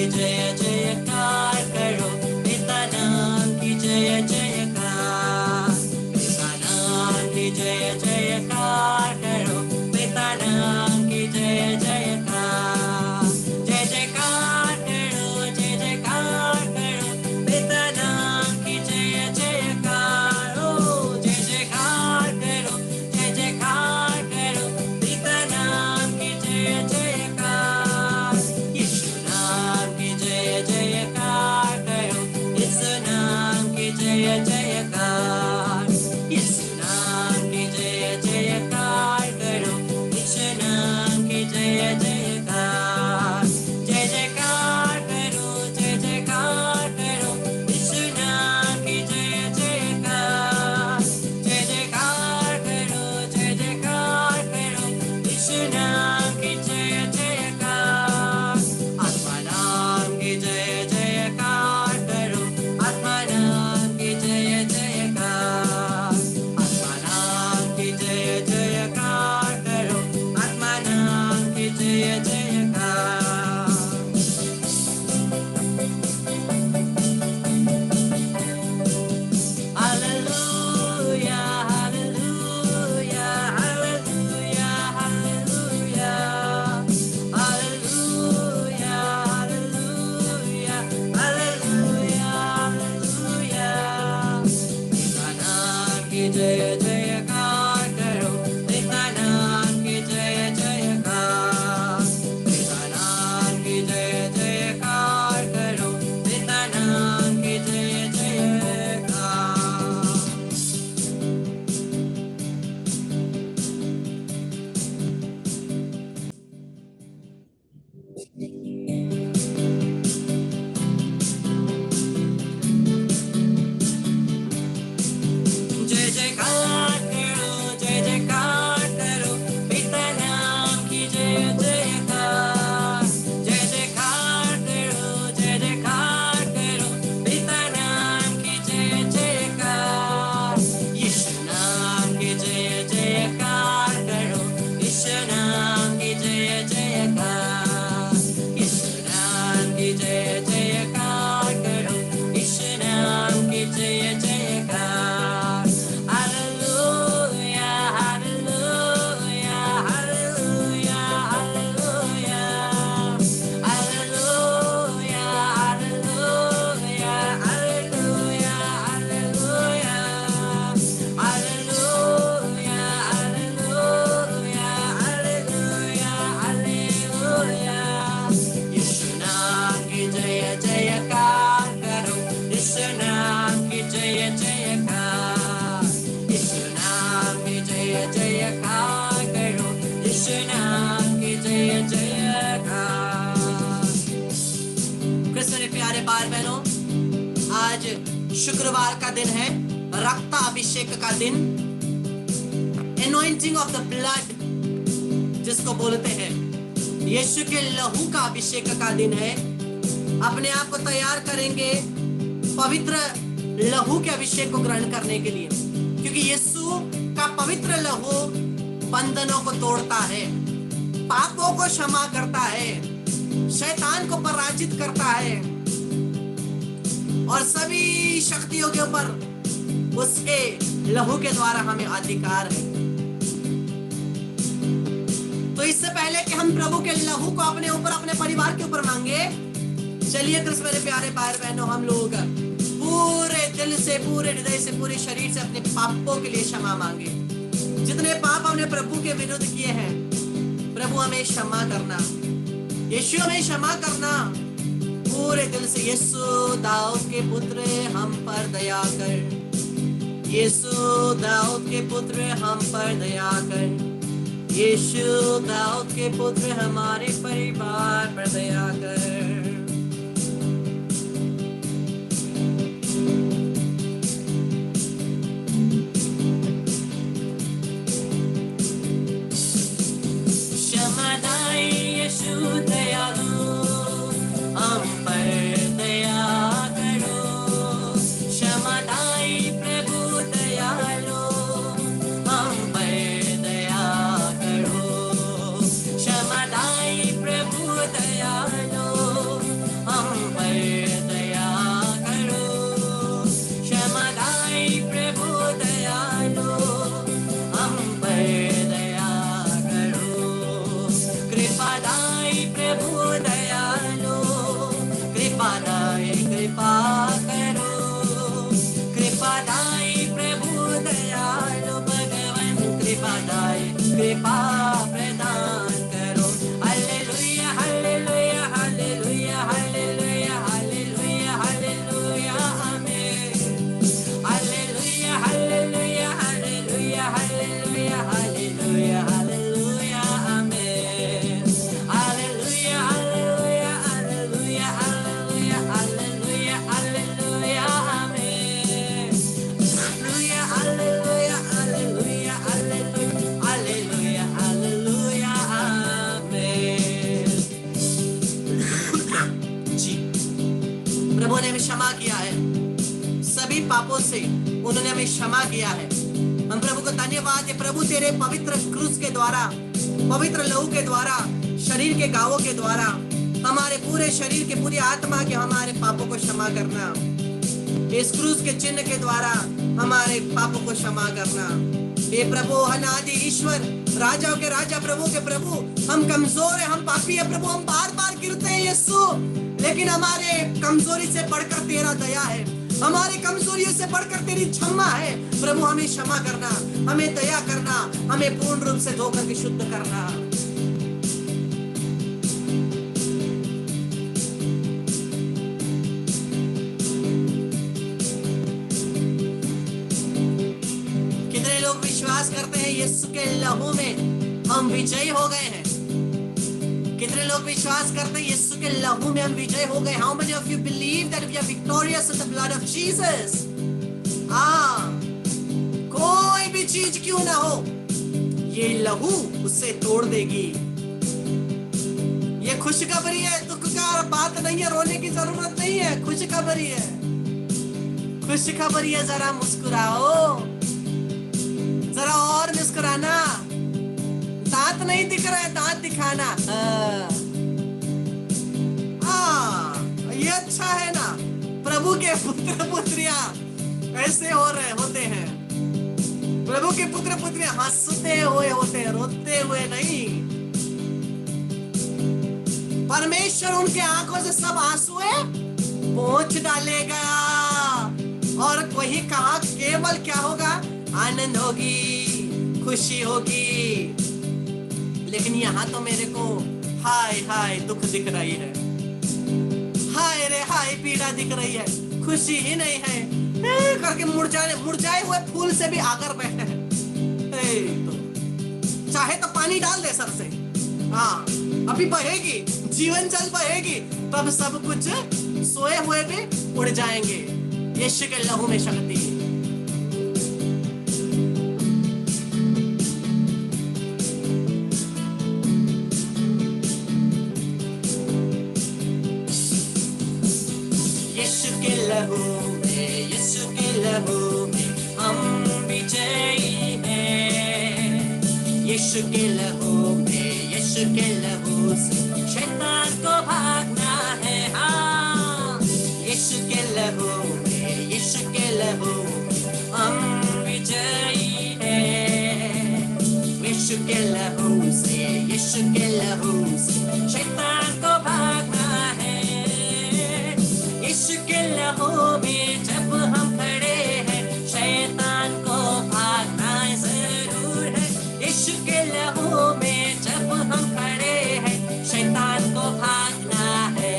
की जय जयकार करो, पिता नाम की जय जयकार, पिता नाम की जय जयकार करो, पिता नाम की जय जयकार, जय जयकार करो, जय जयकार करो, पिता नाम की जय जयकार, ओ जय जयकार करो, जय जयकार करो, पिता नाम की जय जयकार, यीशु नाम की जय जयकार करो, यीशु नाम की जय जयकार, यीशु नाम की जय जयकार करो, यीशु नाम की जय जयकार, जय जयकार करो, जय जयकार करो, यीशु नाम की जय जयकार, जय जयकार करो, जय जयकार करो, यीशु नाम की जय जयकार, आत्मा नाम की जय जयकार करो, आत्मा नाम की जय जयकार, आत्मा नाम की जय जयकार करो, आत्मा नाम की जय जयकार। Hallelujah, hallelujah, hallelujah, hallelujah, hallelujah, hallelujah, hallelujah, hallelujah, पिता नाम की जय जयकार करो, पिता नाम की जय जयकार, पिता नाम की जय जयकार करो, पिता नाम की जय जयकार। जय जयकार करो, जय जयकार करो, पिता नाम की जय जयकार, जय जयकार करो, जय जयकार करो, पिता नाम की जय जयकार, यीशु नाम की जय जयकार करो, यीशु नाम की जय जयकार, यीशु नाम की जय जयकार करो, यीशु नाम की जय जयकार। Hallelujah, hallelujah, hallelujah, hallelujah, hallelujah, hallelujah, hallelujah, hallelujah, hallelujah, hallelujah, hallelujah, यीशु नाम की जय जयकार करो, यीशु नाम की जय जयकार, यीशु नाम की जय जयकार करो, यीशु नाम की जय जयकार। कृष्ण के प्यारे भाई बहनों, आज शुक्रवार का दिन है, रक्त अभिषेक का दिन, एनॉइंटिंग ऑफ द ब्लड जिसको बोलते हैं, यीशु के लहू का अभिषेक का दिन है। अपने आप को तैयार करेंगे पवित्र लहू के अभिषेक को ग्रहण करने के लिए, क्योंकि यीशु का पवित्र लहू बंधनों को तोड़ता है, पापों को क्षमा करता है, शैतान को पराजित करता है और सभी शक्तियों के ऊपर उसके लहू के द्वारा हमें अधिकार है। तो इससे पहले कि हम प्रभु के लहू को अपने ऊपर, अपने परिवार के ऊपर मांगे, चलिए कृष्ण मेरे प्यारे भाई बहनों, हम लोग पूरे दिल से, पूरे हृदय से, पूरे शरीर से अपने पापों के लिए क्षमा मांगे। जितने पाप हमने प्रभु के विरुद्ध किए हैं, प्रभु हमें क्षमा करना, यीशु हमें क्षमा करना पूरे दिल से। यीशु दाऊद के पुत्र हम पर दया कर, यीशु दाऊद के पुत्र हम पर दया कर, यीशु दाऊद के पुत्र हमारे परिवार पर दया कर। क्षमादाई यीशु दयालु, हम पर दया करो, क्षमादाई प्रभु दयालु, हम पर दया करो, क्षमादाई प्रभु दयालु, कृपादायी प्रभु दयालु, कृपादायी कृपा करो, कृपादायी प्रभु दयालु भगवान, कृपादायी कृपा प्रदान करो। हालेलुया हालेलुया हालेलुया हालेलुया हालेलुया हालेलुया आमीन। हालेलुया हालेलुया हालेलुया हालेलुया हालेलुया हालेलुया आमीन। हालेलुया हालेलुया हालेलुया हालेलुया हालेलुया हालेलुया आमीन। हालेलुया हालेलुया हालेलुया हालेलुया हालेलुया आमीन। जी, प्रभु ने हमें क्षमा किया है सभी पापों से, उन्होंने हमें क्षमा किया है। हम प्रभु को धन्यवाद है। प्रभु तेरे पवित्र क्रूस के द्वारा, पवित्र लहू के द्वारा, शरीर के घावों के द्वारा, हमारे पूरे शरीर के, पूरी आत्मा के हमारे पापों को क्षमा करना, इस क्रूस के चिन्ह के द्वारा हमारे पापों को क्षमा करना। हे प्रभु अनादि ईश्वर, राजाओं के राजा, प्रभु के प्रभु, हम कमजोर हैं, हम पापी हैं प्रभु, हम बार बार गिरते हैं यीशु, लेकिन हमारे कमजोरी से बढ़कर तेरा दया है, हमारी कमजोरियों से बढ़कर तेरी क्षमा है। प्रभु हमें क्षमा करना, हमें दया करना, हमें पूर्ण रूप से धोकर के शुद्ध करना। कितने लोग विश्वास करते हैं यीशु के लहू में हम विजयी हो गए हैं? कितने लोग विश्वास करते हैं यीशु के लहू में हम विजय हो गए? How many of you believe that we are victorious in the blood of Jesus? हाँ, कोई भी चीज क्यों ना हो, ये लहू उसे तोड़ देगी। ये खुशखबरी है, दुख का बात नहीं है, रोने की जरूरत नहीं है, खुशखबरी है, खुशखबरी है। जरा मुस्कुराओ, जरा और मुस्कुराना, दांत नहीं दिख रहा है, दांत दिखाना। ये अच्छा है ना, प्रभु के पुत्र पुत्रियां ऐसे होते हैं। प्रभु के पुत्र पुत्रियां हंसते हुए होते हैं, रोते हुए नहीं। परमेश्वर उनके आंखों से सब आंसुए पोंछ डालेगा, और वही कहा केवल क्या होगा? आनंद होगी, खुशी होगी। लेकिन यहाँ तो मेरे को हाय हाय दुख दिख रही है, हाय रे हाय पीड़ा दिख रही है, खुशी ही नहीं है करके मुरझाए हुए फूल से भी आकर बैठे हैं। तो चाहे तो पानी डाल दे सर से, हाँ अभी बहेगी, जीवन जल बहेगी, तब सब कुछ सोए हुए भी उड़ जाएंगे। यीशु के लहू में शक्ति है। यीशु के लहू में हम विजयी हैं। यीशु के लहू में, यीशु के लहू से शैतान को भागना है। हाँ, यीशु के लहू में, यीशु के लहू में हम विजयी हैं। यीशु के लहू से, यीशु के लहू से शैतान को भागना है। यीशु के लहू में जब हम खड़े हैं, शैतान को भागना जरूर है। यीशु के लहू में जब हम खड़े हैं, शैतान को भागना है,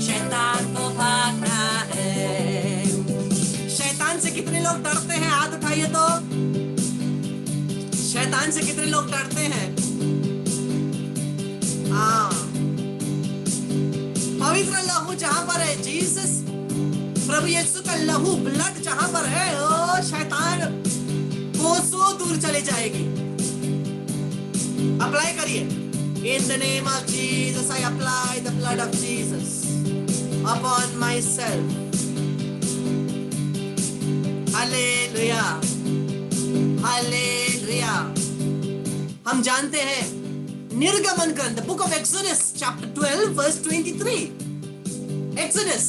शैतान को भागना है। शैतान से कितने लोग डरते हैं? हाथ उठाइए तो। शैतान से कितने लोग डरते हैं? हाँ, पवित्र लहू जहां पर है, जीसस प्रभु यीशु का लहू, ब्लड जहां पर है, ओ शैतान कोसों दूर चली जाएगी। अप्लाई करिए। In the name of Jesus, I apply the blood of Jesus upon myself. Hallelujah, Hallelujah. हम जानते हैं निर्गमन ग्रंथ, book of Exodus chapter 12 verse 23। Exodus,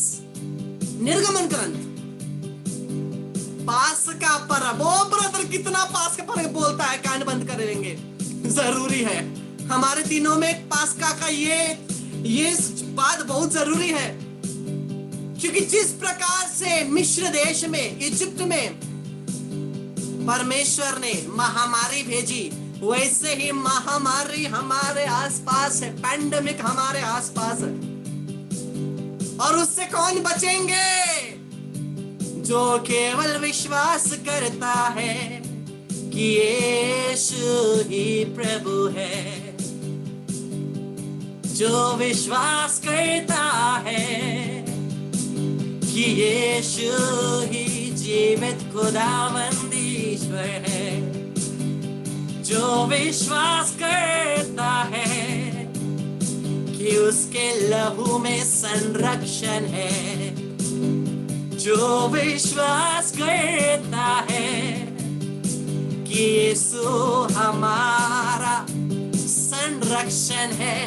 निर्गमन ग्रंथ, पास का पर्व। ओ ब्रदर, कितना पास का पर्व बोलता है, कान बंद कर लेंगे, जरूरी है। हमारे दिनों में पास्का का ये बात बहुत जरूरी है, क्योंकि जिस प्रकार से मिस्र देश में, इजिप्ट में परमेश्वर ने महामारी भेजी, वैसे ही महामारी हमारे आसपास है, पैंडेमिक हमारे आसपास है। और उससे कौन बचेंगे? जो केवल विश्वास करता है कि यीशु ही प्रभु है, जो विश्वास करता है कि यीशु ही जीवित खुदावंद ईश्वर है, जो विश्वास करता है कि उसके लहू में संरक्षण है, जो विश्वास करता है कि यीशु हमारा संरक्षण है,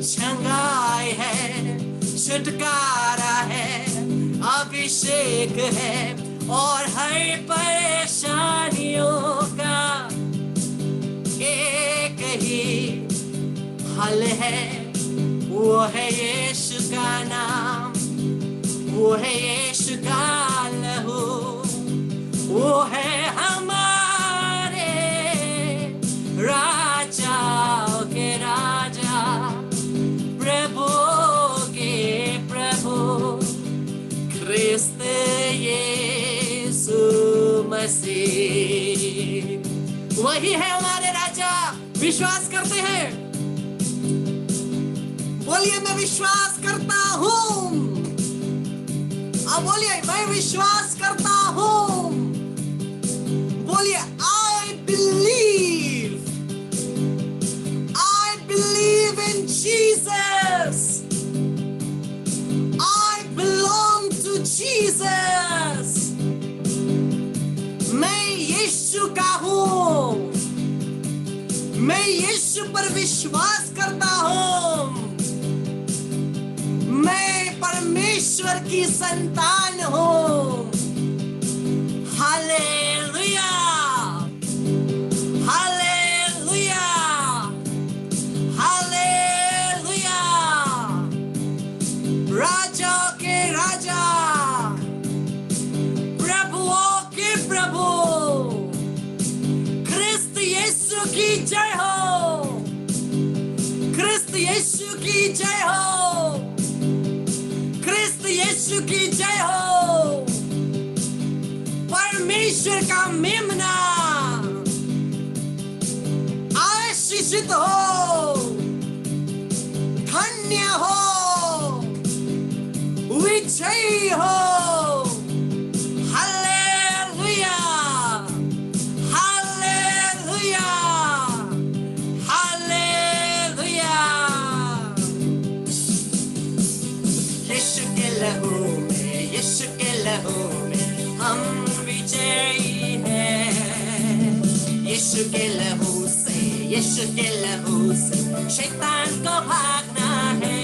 छंगाई है, छुटकारा है, अभिषेक है, और हर परेशानियों का एक ही हल है, वो है यीशु का नाम, वो है यीशु का लहू, वो है हमारे राजाओं के राजा, प्रभु के प्रभु, ख्रिस्त यीशु मसीह, वही है हमारे राजा। विश्वास करते हैं? बोलिए मैं विश्वास करता हूं। अब बोलिए मैं विश्वास करता हूं। बोलिए I believe in Jesus. I belong to Jesus. मैं यीशु का हूं, मैं यीशु पर विश्वास करता हूं, मैं परमेश्वर की संतान हूं। हालेलुया, हालेलुया, हालेलुया। राजा के राजा, प्रभुओं के प्रभु, ख्रिस्त यीशु की जय हो, ख्रिस्त यीशु की जय हो, ख्रिस्त यीशु की जय हो। परमेश्वर का मेमना आशीषित हो, धन्य हो, विजयी हो। हालेलुया, हालेलुया, हालेलुया। यीशु के लहू में, यीशु के लहू में हम विजयी हैं। यीशु के लहू से, यीशु के लहू से शैतान को भागना है।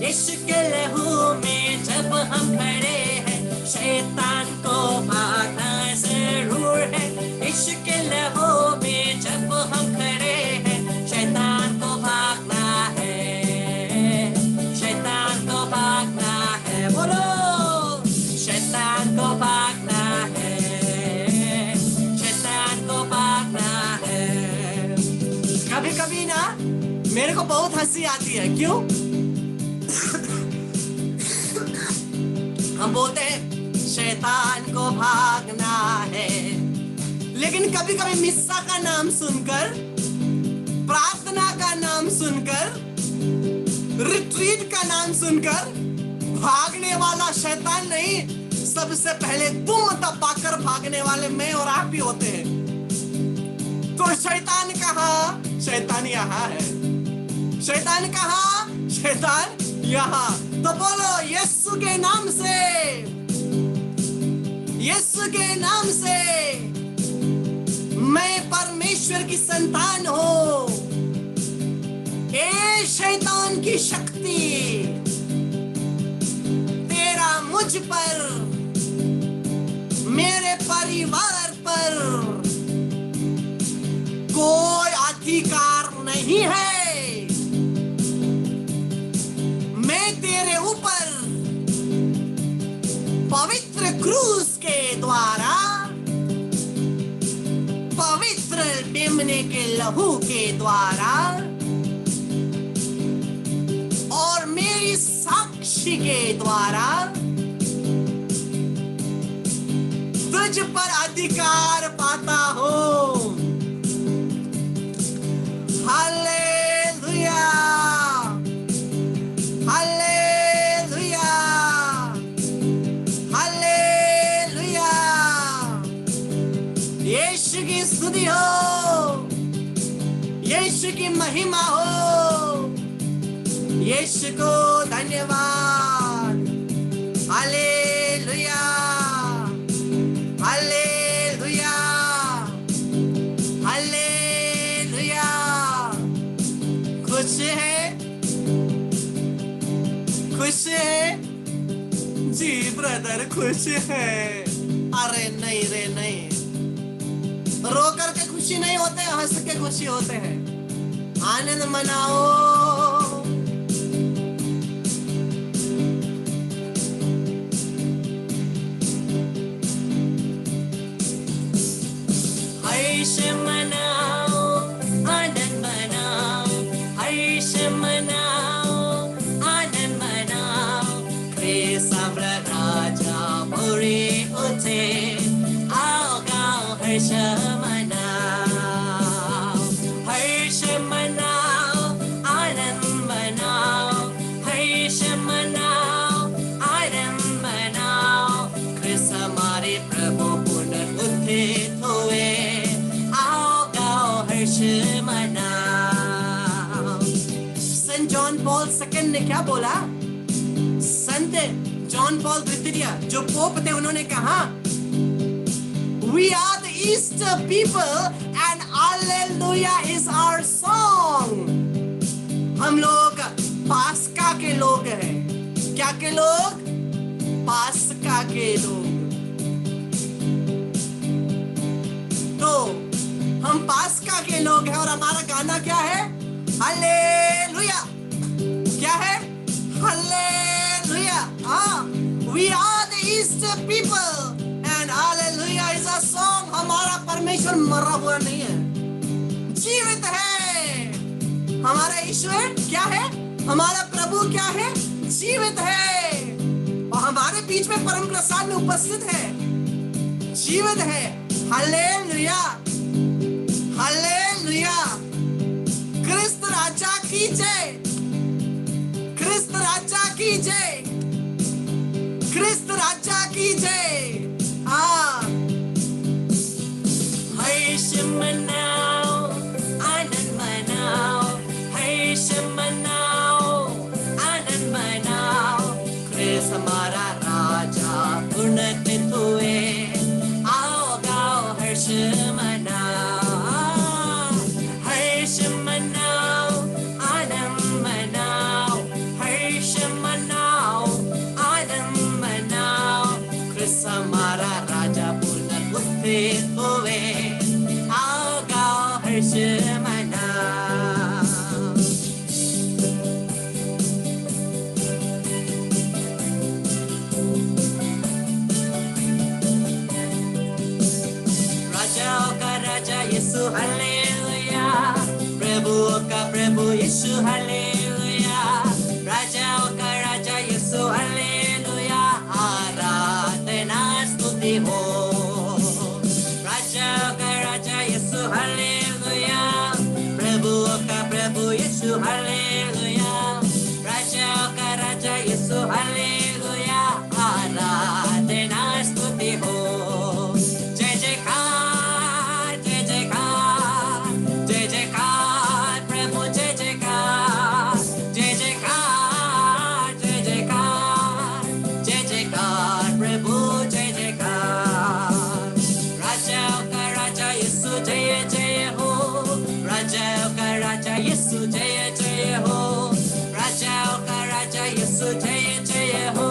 यीशु के लहू में जब हम खड़े हैं, शैतान को भागना जरूर है। यीशु के लहू में जब हम खड़े हैं, शैतान को भागना है, शैतान को भागना है। बोलो, शैतान को भागना है, शैतान को भागना है। कभी कभी ना मेरे को बहुत हंसी आती है। क्यों? हम बोलते हैं शैतान को भागना है, लेकिन कभी कभी मिस्सा का नाम सुनकर, प्रार्थना का नाम सुनकर, रिट्रीट का नाम सुनकर भागने वाला शैतान नहीं, सबसे पहले तुम दबाकर भागने वाले मैं और आप ही होते हैं। तो शैतान कहाँ? शैतान यहाँ है। शैतान कहाँ? शैतान यहाँ। तो बोलो यीशु के नाम से, यीशु के नाम से मैं परमेश्वर की संतान हूं। ए शैतान की शक्ति तेरा मुझ पर, मेरे परिवार पर कोई अधिकार नहीं है। मैं तेरे ऊपर पवित्र क्रूस के द्वारा, पवित्र मेमने के लहू के द्वारा और मेरी साक्षी के द्वारा तुझ पर अधिकार पाता हूं। हालेलुया, हालेलुया, हालेलुया। यीशु की स्तुति हो, यीशु की महिमा हो, यीशु को धन्यवाद। हालेलुया, हालेलुया, हालेलुया। खुश है, खुश है जी ब्रदर, खुश है। अरे नहीं रे नहीं, रो करके खुशी नहीं होते, हंस के खुशी होते हैं। आनंद मनाओ। हर्ष मनाओ, आनंद मनाओ, हर्ष मनाओ, आनंद मनाओ। क्रिस्म राजा बुरे उठे, आओ गाओ हर्ष मनाओ, हर्ष मनाओ, आनंद मनाओ, हर्ष मनाओ, आनंद मनाओ। क्रिस्म हमारे प्रभु पुनरुत्थित हुए, आओ गाओ हर्ष मनाओ। संत जॉन पॉल सेकंड ने क्या बोला? संत जॉन पॉल द्वितीय जो पोप थे, उन्होंने कहा We are the Easter people and Hallelujah is our song. हम लोग पास्का के लोग हैं। क्या के लोग? पास्का के लोग। तो हम पास्का के लोग हैं और हमारा गाना क्या है? हालेलुया। क्या है? हालेलुया। हाँ, we are the Easter people and Hallelujah is a song. हमारा परमेश्वर मरा हुआ नहीं है, जीवित है। हमारा ईश्वर क्या है? हमारा प्रभु क्या है? जीवित है और हमारे बीच में परम प्रसाद में उपस्थित है, जीवित है। Hallelujah, hallelujah. क्रिस्त राजा की जय, क्रिस्त राजा की जय, क्रिस्त राजा की जय। हर्ष मनाओ, आनंद मनाओ, हर्ष मनाओ, आनंद मनाओ। क्रिस्त हमारा राजा उन्नत हुए, आओ गाओ हर्ष मनाओ, हर्ष मनाओ, आनंद मनाओ, हर्ष मनाओ, आनंद मनाओ। क्रिस्त हमारा राजा पुनरुत्थित हुए, आओ गाओ हर्ष मनाओ। राजाओं का राजा यीशु हालेलुया, प्रभुओं का प्रभु यीशु हालेलुया, राजाओं का राजा यीशु हालेलुया। आराधना स्तुति हो, राजाओं का राजा यीशु हालेलुया, प्रभुओं का प्रभु यीशु हालेलुया, राजाओं का राजा यीशु हालेलुया। आराधना स्तुति हो। जय जयकार, जय जयकार, जय जयकार प्रभु, जय जयकार, जय जयकार, जय जयकार, जय जयकार प्रभु, जय जयकार। राजाओं का राजा यीशु जय जय हो, राजाओं का राजा यीशु जय जय हो, राजाओं का राजा यीशु जय जय हो,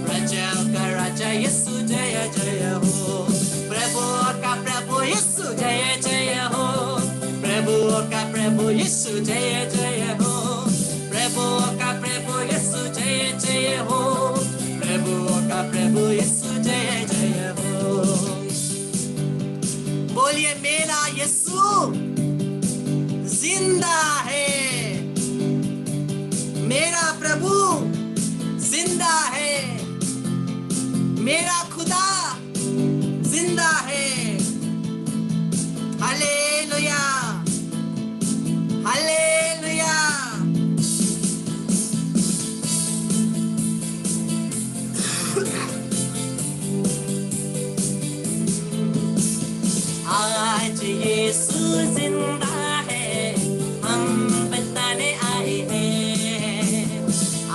राजाओं का राजा यीशु जय जय हो। प्रभु का प्रभु यीशु जय जय हो, प्रभु का प्रभु यीशु जय जय हो, प्रभुओं का प्रभु यीशु जय जय हो, प्रभुओं का प्रभु यीशु जय जय हो। बोलिए मेरा यीशु जिंदा है, मेरा प्रभु जिंदा है, मेरा खुदा जिंदा है। Hallelujah, hallelujah. आज यीशु जिंदा है, हम बताने आए हैं।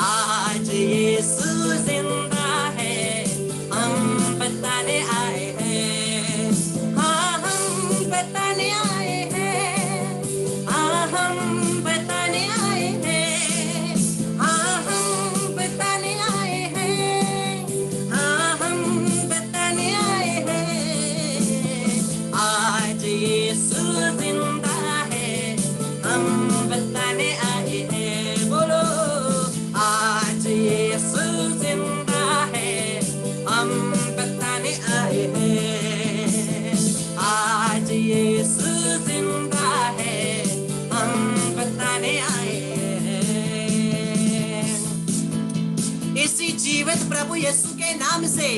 आज यीशु जिंदा है, हम बताने आए हैं। हाँ हम बताने आए हैं, हाँ हम बताने आए हैं, हाँ हम बताने आए हैं, हाँ हम बताने आए हैं। आज यीशु जिंदा है, हम बताने आए हैं। बोलो आज यीशु जिंदा है, हम बताने आए हैं। आज यीशु जिंदा है, हम बताने आए हैं। इसी जीवित प्रभु यीशु के नाम से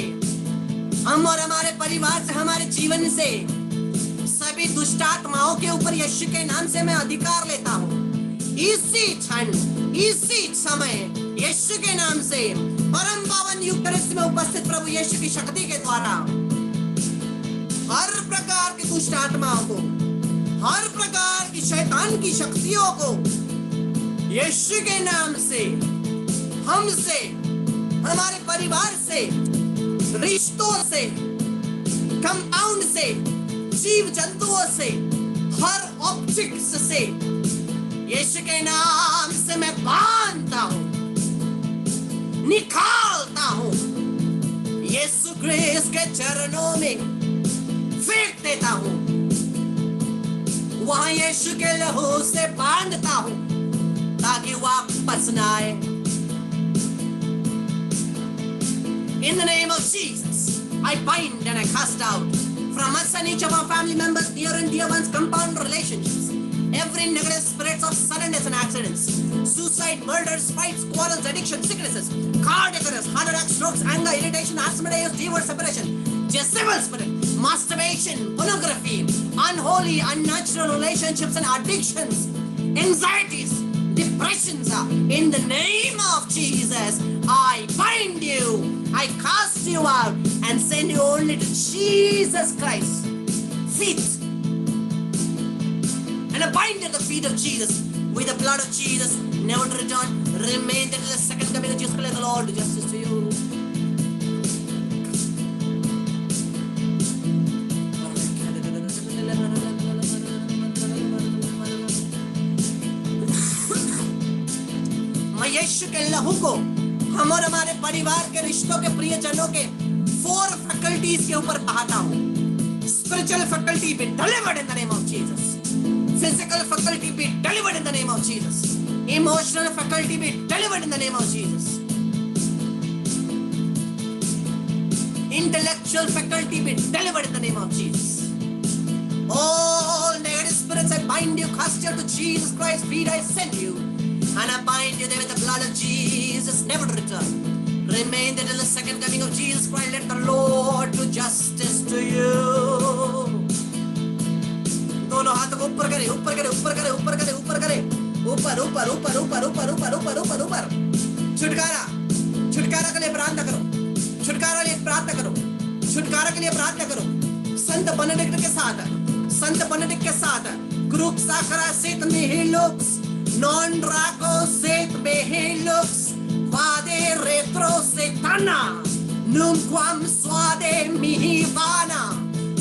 हम और हमारे परिवार से, हमारे जीवन से सभी दुष्ट आत्माओं के ऊपर यीशु के नाम से मैं अधिकार लेता हूँ। इसी क्षण, इसी समय यीशु के नाम से परम पावन यूकरिस्ट में उपस्थित प्रभु यीशु की शक्ति के द्वारा हर प्रकार की दुष्ट आत्माओं को, हर प्रकार की शैतान की शक्तियों को यीशु के नाम से, हमसे, हमारे परिवार से, रिश्तों से, कंपाउंड से, जीव जंतुओं से, हर ऑब्जेक्ट्स से यीशु के नाम से मैं बांधता हूं, निकालता हूं, यीशु क्रिस्ट के चरणों में फेंक देता हूं, वहां यीशु के लहू से बांधता हूं ताकि वापस ना आए। In the name of Jesus, I bind and I cast out from us and each of our family members, near and dear ones, compound relationships, every negative spirits of suddenness and accidents, suicide, murders, fights, quarrels, addiction, sicknesses, cardiac arrest, heart attack, strokes, anger, irritation, asthma, divorce, separation, Jezebel spirit, masturbation, pornography, unholy, unnatural relationships and addictions, anxieties, depressions. In the name of Jesus, I bind you, I cast you out and send you only to Jesus Christ feet. And I bind at the feet of Jesus with the blood of Jesus, never to return, remain until the second coming of Jesus Christ, the Lord, do justice to you. मैं यीशु के लहू को हम और हमारे परिवार के रिश्तों के प्रियजनों के 4 फैकल्टीज के ऊपर बहाता हूं। Spiritual faculty be delivered in the name of Jesus. Physical faculty be delivered in the name of Jesus. Emotional faculty be delivered in the name of Jesus. Intellectual faculty be delivered in the name of Jesus. All negative spirits, I bind you, cast you to Jesus Christ's feet, I send you. And I bind you there with the blood of Jesus, never to return. Remain there till the second coming of Jesus Christ. Let the Lord do justice to you. दोनों हाथों को ऊपर करे, ऊपर करे, ऊपर करे, ऊपर करे, ऊपर करे, ऊपर ऊपर ऊपर ऊपर ऊपर ऊपर ऊपर ऊपर ऊपर। छुटकारा, छुटकारा के लिए प्रार्थना करो, छुटकारा के लिए प्रार्थना करो, छुटकारा के लिए प्रार्थना करो। संत बेनेडिक्ट के साथ, संत बेनेडिक्ट के साथ, ग्रुप साखरा सेत में ही लोग, non draco set behilux, vade retro setana, nunquam suade mihi vana,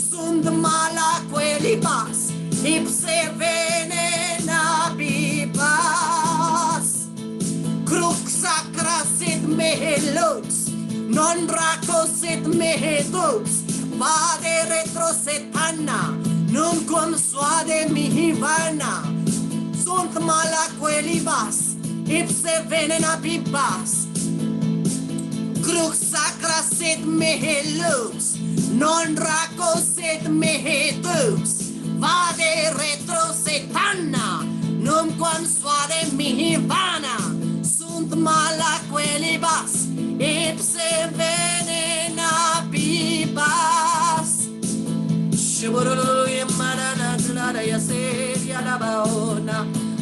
sund mala quelibas, ipse venena bibas, crux sacra set mehilux, non draco set mehilux, vade retro setana, nunquam suade mihi vana, sunt mala quelibas, ipse venena bibas. Crux sacra sit mehe lux, non raco sit mehe dux. Vade retro setanna, numquam suade mihi vana. Sunt mala quelibas, ipse venena bibas.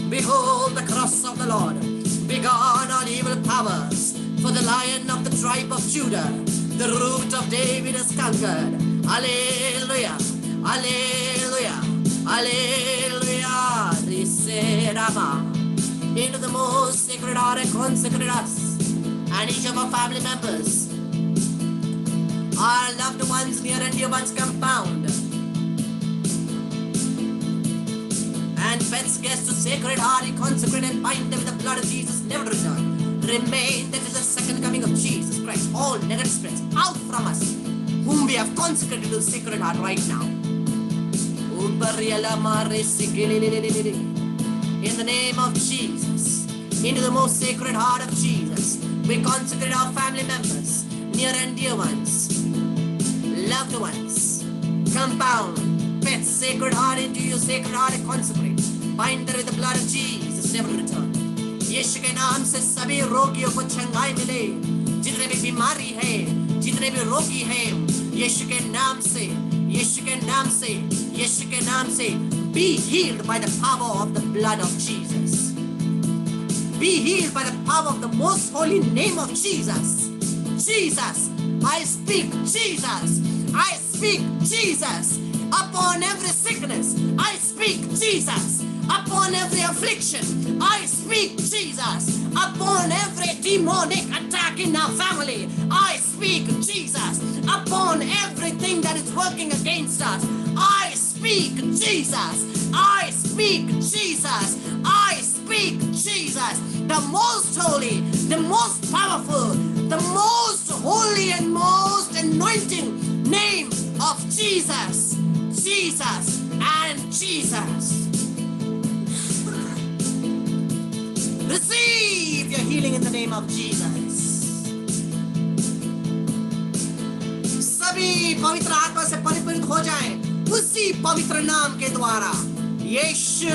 Behold the cross of the Lord. Begone all evil powers. For the Lion of the tribe of Judah, the root of David is conquered. Alleluia, alleluia, alleluia. Riserama. Into the most sacred heart and consecrate us and each of our family members, our loved ones, near and dear ones, compound, and pets guests to sacred heart, consecrate and bind them with the blood of Jesus, never to return. Remain, that is the second coming of Jesus Christ. All negative spirits out from us, whom we have consecrated to the sacred heart right now. In the name of Jesus, into the most sacred heart of Jesus, we consecrate our family members, near and dear ones, loved ones, compound, pets, sacred heart into your sacred heart and consecrate. Bind her with the blood of Jesus, never to return. यीशु के नाम से सभी रोगियों को चंगाई मिले, जितने भी बीमारी है, जितने भी रोगी हैं, यीशु के नाम से, यीशु के नाम से, यीशु के नाम से, be healed by the power of the blood of Jesus. Be healed by the power of the most holy name of Jesus. Jesus, I speak Jesus. I speak Jesus upon every sickness. I speak Jesus upon every affliction. I speak Jesus upon every demonic attack in our family. I speak Jesus upon everything that is working against us. I speak Jesus. I speak Jesus. I speak Jesus. The most holy, the most powerful, the most holy and most anointing name of Jesus. Jesus and Jesus. Receive your healing in the name of Jesus. सभी पवित्र आत्मा से परिपूरित हो जाएं उसी पवित्र नाम के द्वारा. यीशु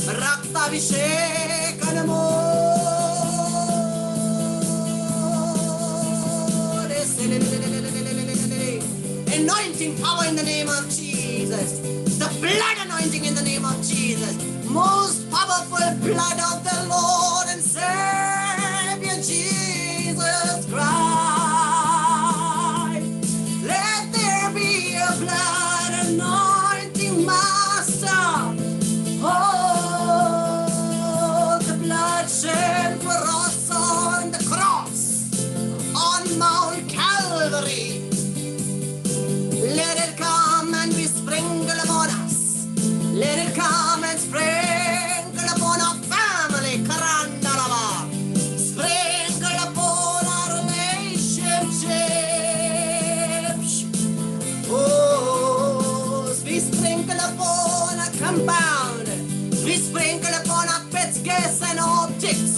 रक्ताभिषेक नमो anointing power in the name of Jesus, the blood anointing in the name of Jesus, most powerful blood of the Lord and Savior Jesus Christ. Let there be a blood anointing, Master. Oh, the blood shed for us on the cross, on Mount Calvary. Let it come and be sprinkled upon us. Let it come and sprinkle upon our family. Karandalava. Sprinkle upon our relationships. Oh, we sprinkle upon our compound. We sprinkle upon our pets, guests, and objects.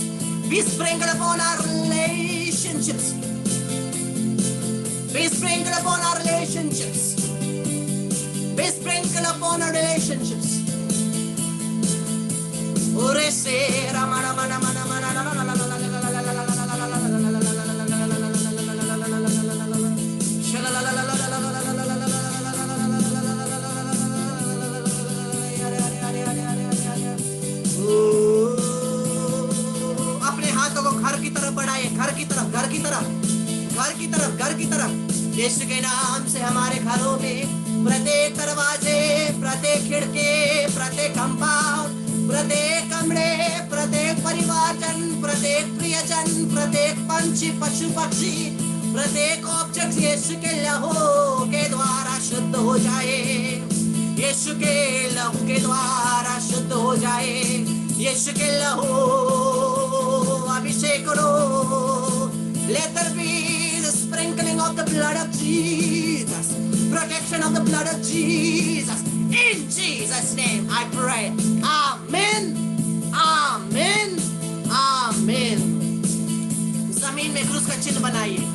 We sprinkle upon our relationships. We sprinkle upon our relationships. We sprinkle upon our relationships. अपने हाथों को घर की तरफ बढ़ाइए, घर की तरफ, घर की तरफ, घर की तरफ, घर की तरफ. यीशु के नाम से हमारे घरों में प्रत्येक दरवाजे, प्रत्येक खिड़की, प्रत्येक कंपाउंड, प्रत्येक कमरे, प्रत्येक परिवारजन, प्रत्येक प्रियजन, प्रत्येक पंछी, पशु पक्षी, प्रत्येक ऑब्जेक्ट यीशु के लहू के द्वारा शुद्ध हो जाए. यीशु के लहू के द्वारा शुद्ध हो जाए. यीशु के लहू अभिषेक करो. Let there be the sprinkling of the blood of Jesus, protection of the blood of Jesus. In Jesus' name I pray. Amen. Amen. Amen. जमीन में क्रूस का चिन्ह बनाइए.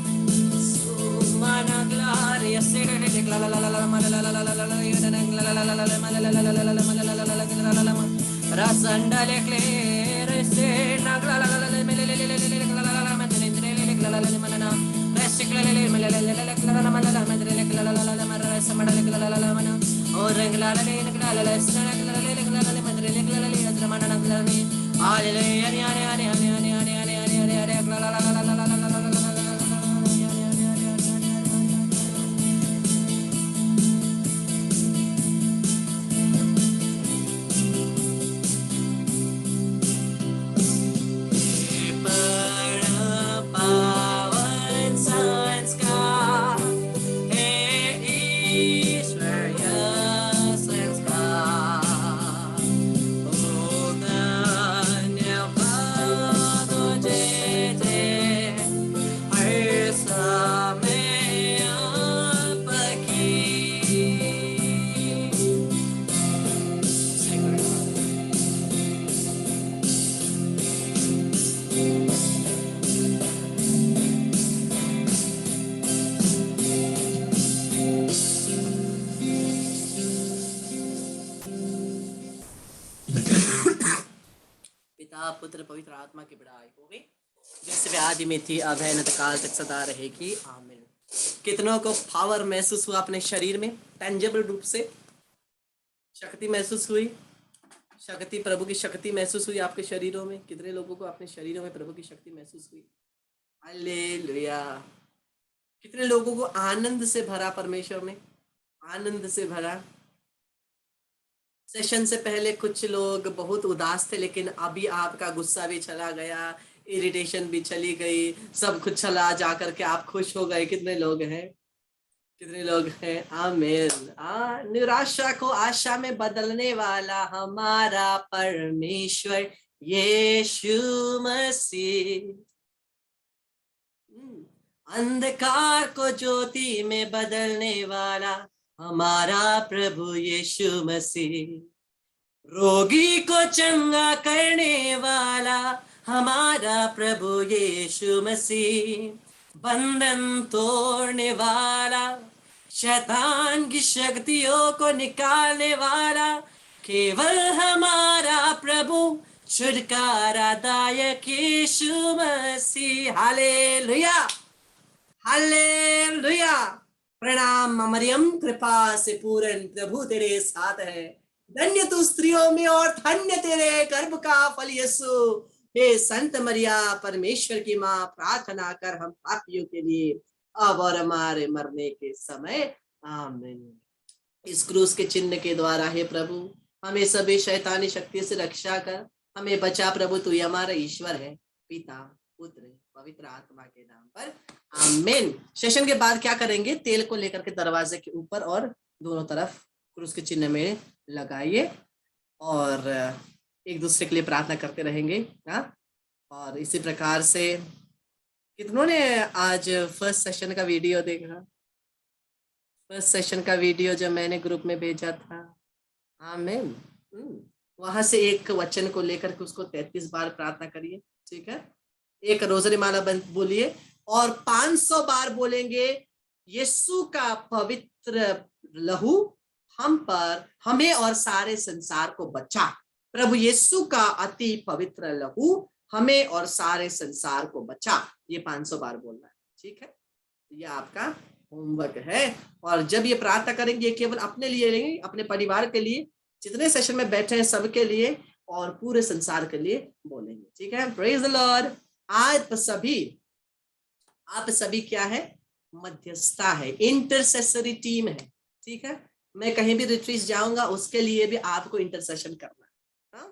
पुत्र पवित्र आत्मा की बड़ाई होगी, जैसे वे आदि में थी, अब है, अनंत काल तक सदा रहेगी. आमीन. कितनों को पावर महसूस हुआ अपने शरीर में, टेंजेबल रूप से शक्ति महसूस हुई? शक्ति, प्रभु की शक्ति महसूस हुई आपके शरीरों में? कितने लोगों को अपने शरीरों में प्रभु की शक्ति महसूस हुई? हालेलुया. कितने लोगों को आनंद से भरा, परमेश्वर में आनंद से भरा? सेशन से पहले कुछ लोग बहुत उदास थे, लेकिन अभी आपका गुस्सा भी चला गया, इरिटेशन भी चली गई, सब कुछ चला जा करके आप खुश हो गए. कितने लोग हैं? कितने लोग हैं? आमीन. निराशा को आशा में बदलने वाला हमारा परमेश्वर यीशु मसीह, अंधकार को ज्योति में बदलने वाला हमारा प्रभु यीशु मसीह, रोगी को चंगा करने वाला हमारा प्रभु यीशु मसीह, बंधन तोड़ने वाला, शैतान की शक्तियों को निकालने वाला केवल हमारा प्रभु छुटकारा दायक यीशु मसीह. हालेलुया. हालेलुया. प्रणाम मरियम, कृपा से पूर्ण प्रभु तेरे साथ है, धन्य तू स्त्रियों में और धन्य तेरे गर्भ का फल यीशु. हे संत मरिया, परमेश्वर की माँ, प्रार्थना कर हम पापियों के लिए, अब और हमारे मरने के समय. आमीन. इस क्रूस के चिन्ह के द्वारा हे प्रभु हमें सभी शैतानी शक्ति से रक्षा कर, हमें बचा प्रभु. तू हमारा ईश्वर है, पिता पुत्र पवित्र आत्मा के नाम पर. आमीन. सेशन के बाद क्या करेंगे? तेल को लेकर के दरवाजे के ऊपर और दोनों तरफ क्रूस के चिन्ह में लगाइए और एक दूसरे के लिए प्रार्थना करते रहेंगे. हाँ, और इसी प्रकार से कितनों ने आज फर्स्ट सेशन का वीडियो देखा? फर्स्ट सेशन का वीडियो जो मैंने ग्रुप में भेजा था. आमीन. वहां से एक वचन को लेकर के उसको 33 बार प्रार्थना करिए. ठीक है, एक रोजरी माला बोलिए और 500 बार बोलेंगे, यीशु का पवित्र लहू हम पर, हमें और सारे संसार को बचा. प्रभु यीशु का अति पवित्र लहू हमें और सारे संसार को बचा. ये 500 बार बोलना है. ठीक है, ये आपका होमवर्क है. और जब ये प्रार्थना करेंगे, ये केवल अपने लिए लेंगे, अपने परिवार के लिए, जितने सेशन में बैठे हैं सबके लिए और पूरे संसार के लिए बोलेंगे. ठीक है, प्रेज द लॉर्ड. आप सभी क्या है? मध्यस्थता है, इंटरसेसरी टीम है. ठीक है, मैं कहीं भी रिट्रीट जाऊंगा उसके लिए भी आपको इंटरसेशन करना है. हाँ?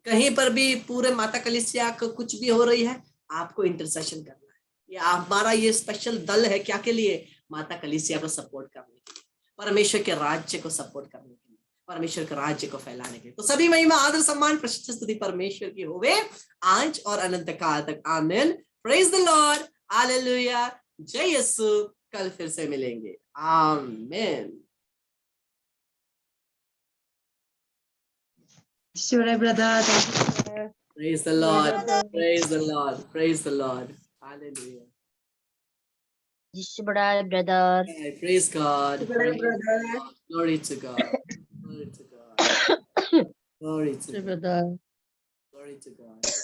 कहीं पर भी पूरे माता कलीसिया को कुछ भी हो रही है, आपको इंटरसेशन करना है. ये हमारा ये स्पेशल दल है. क्या के लिए? माता कलीसिया को सपोर्ट करने के लिए, परमेश्वर के राज्य को सपोर्ट करने के लिए, परमेश्वर के राज्य को फैलाने के लिए। तो सभी महिमा आदर सम्मान प्रशंसा स्तुति परमेश्वर की होवे आज और अनंत काल तक। आमीन। प्रेज द लॉर्ड, हालेलुया, जय यीशु। कल फिर से मिलेंगे। आमीन। brother. Praise the Lord. Praise the Lord. Praise the Lord. Hallelujah. Brother. Praise God. Praise God. Glory to God. Glory to God. Glory to God. Brother. Glory to God.